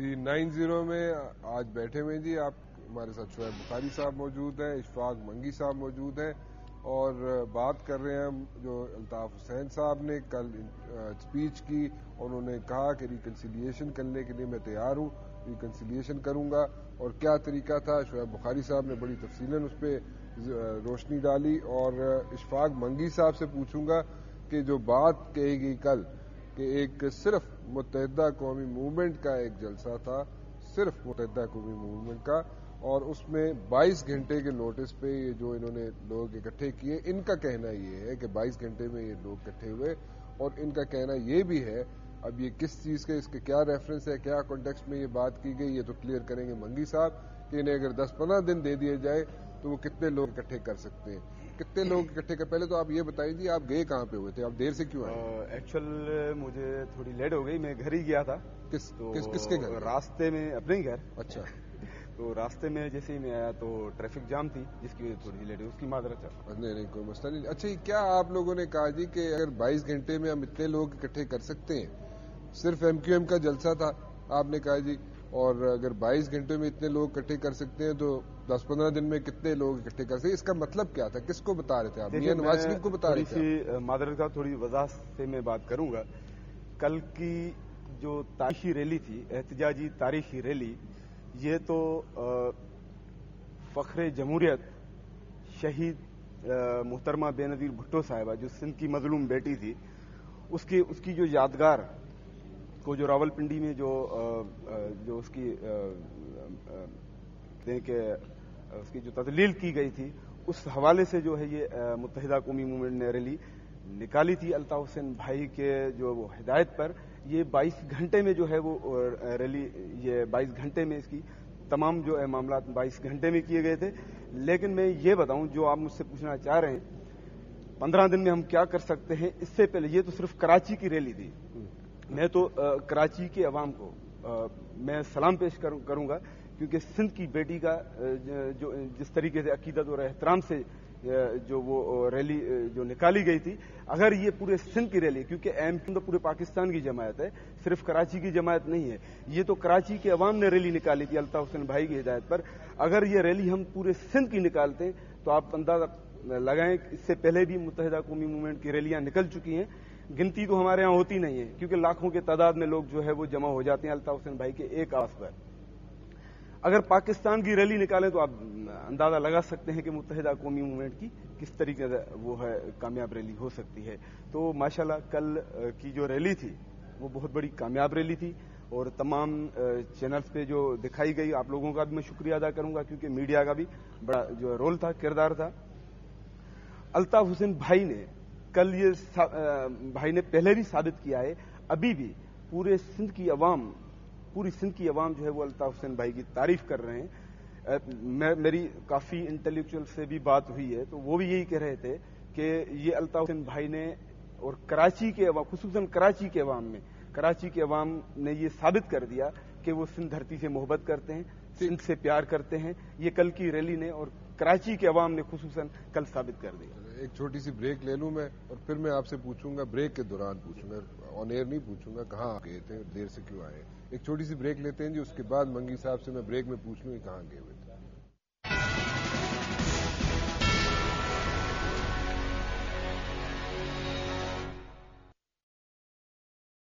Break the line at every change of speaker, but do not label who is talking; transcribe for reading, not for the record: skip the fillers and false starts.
जी 90 में आज बैठे हुए जी आप हमारे साथ शोएब बुखारी साहब मौजूद हैं, इशफाक मंगी साहब मौजूद हैं और बात कर रहे हैं हम जो अल्ताफ हुसैन साहब ने कल स्पीच की। उन्होंने कहा कि रिकन्सिलिएशन करने के लिए मैं तैयार हूँ, रिकन्सिलिएशन करूँगा और क्या तरीका था शोएब बुखारी साहब ने बड़ी तफसीलन उस पर रोशनी डाली। और इशफाक मंगी साहब से पूछूंगा कि जो बात कही गई कल कि एक सिर्फ मुत्तहिदा कौमी मूवमेंट का एक जलसा था, सिर्फ मुत्तहिदा कौमी मूवमेंट का, और उसमें 22 घंटे के नोटिस पे ये जो इन्होंने लोग इकट्ठे किए, इनका कहना ये है कि 22 घंटे में ये लोग इकट्ठे हुए और इनका कहना ये भी है, अब ये किस चीज़ के इसके क्या रेफरेंस है, क्या कॉन्टेक्स्ट में ये बात की गई, ये तो क्लियर करेंगे मंगी साहब कि इन्हें अगर 10-15 दिन दे दिए जाए तो वो कितने लोग इकट्ठे कर सकते हैं, कितने लोग इकट्ठे कर। पहले तो आप ये बताइए जी, आप गए कहाँ पे हुए थे, आप देर से क्यों आए?
एक्चुअल मुझे थोड़ी लेट हो गई, मैं घर ही गया था।
किसके घर?
रास्ते में अपने ही घर।
अच्छा।
तो रास्ते में जैसे ही मैं आया तो ट्रैफिक जाम थी जिसकी वजह से थोड़ी लेट हुई, उसकी माजरत है।
नहीं कोई मसला नहीं। अच्छा, क्या आप लोगों ने कहा जी कि अगर 22 घंटे में हम इतने लोग इकट्ठे कर सकते हैं, सिर्फ MQM का जलसा था आपने कहा जी, और अगर 22 घंटे में इतने लोग इकट्ठे कर सकते हैं तो 10-15 दिन में कितने लोग इकट्ठे कर सकते हैं, इसका मतलब क्या था, किसको बता रहे थे आप? मियां नवाज शरीफ को बता रहे थे?
मादरत का थोड़ी वजह से मैं बात करूंगा। कल की जो तारीखी रैली थी, एहतजाजी तारीखी रैली, ये तो फख्रे जमहूरियत शहीद मोहतरमा बेनजीर भुट्टो साहिबा जो सिंध की मजलूम बेटी थी, उसकी जो यादगार को जो रावलपिंडी में जो उसकी उसकी जो तदलील की गई थी, उस हवाले से जो है ये मुत्तहिदा कौमी मूवमेंट ने रैली निकाली थी अल्ताफ हुसैन भाई के जो वो हिदायत पर। ये 22 घंटे में जो है वो रैली, ये 22 घंटे में इसकी तमाम जो है मामला 22 घंटे में किए गए थे। लेकिन मैं ये बताऊं जो आप मुझसे पूछना चाह रहे हैं, 15 दिन में हम क्या कर सकते हैं, इससे पहले ये तो सिर्फ कराची की रैली थी। मैं तो कराची के अवाम को मैं सलाम पेश करूंगा क्योंकि सिंध की बेटी का जो जिस तरीके से अकीदत और एहतराम से जो वो रैली जो निकाली गई थी, अगर ये पूरे सिंध की रैली, क्योंकि MQM तो पूरे पाकिस्तान की जमायत है, सिर्फ कराची की जमायत नहीं है, ये तो कराची के अवाम ने रैली निकाली थी अल्ताफ हुसैन भाई की हिदायत पर। अगर ये रैली हम पूरे सिंध की निकालते हैं तो आप अंदाजा लगाएं, इससे पहले भी मुत्तहिदा कौमी मूवमेंट की रैलियां निकल चुकी हैं। गिनती तो हमारे यहाँ होती नहीं है क्योंकि लाखों के तादाद में लोग जो है वो जमा हो जाते हैं अल्ताफ हुसैन भाई के एक आवाज पर। अगर पाकिस्तान की रैली निकालें तो आप अंदाजा लगा सकते हैं कि मुत्तहिदा कौमी मूवमेंट की किस तरीके से वो है कामयाब रैली हो सकती है। तो माशाल्लाह कल की जो रैली थी वो बहुत बड़ी कामयाब रैली थी और तमाम चैनल्स पे जो दिखाई गई, आप लोगों का भी मैं शुक्रिया अदा करूंगा क्योंकि मीडिया का भी बड़ा जो रोल था, किरदार था। अल्ताफ हुसैन भाई ने कल ये भाई ने पहले भी साबित किया है, अभी भी पूरी सिंध की अवाम जो है वो अल्ताफ हुसैन भाई की तारीफ कर रहे हैं। मेरी काफी इंटेलेक्चुअल से भी बात हुई है तो वो भी यही कह रहे थे कि ये अल्ताफ हुसैन भाई ने और कराची के अवाम, खुसूसन कराची के अवाम ने ये साबित कर दिया कि वो सिंध धरती से मोहब्बत करते हैं, सिंध से प्यार करते हैं। ये कल की रैली ने और कराची के अवाम ने खुसूसन कल साबित कर दिया।
एक छोटी सी ब्रेक ले लूं मैं और फिर मैं आपसे पूछूंगा, ब्रेक के दौरान पूछूंगा, ऑन एयर नहीं पूछूंगा कहाँ गए थे, देर से क्यों आए। एक छोटी सी ब्रेक लेते हैं जी, उसके बाद मंगी साहब से मैं ब्रेक में पूछ लूं कहाँ गए हुए।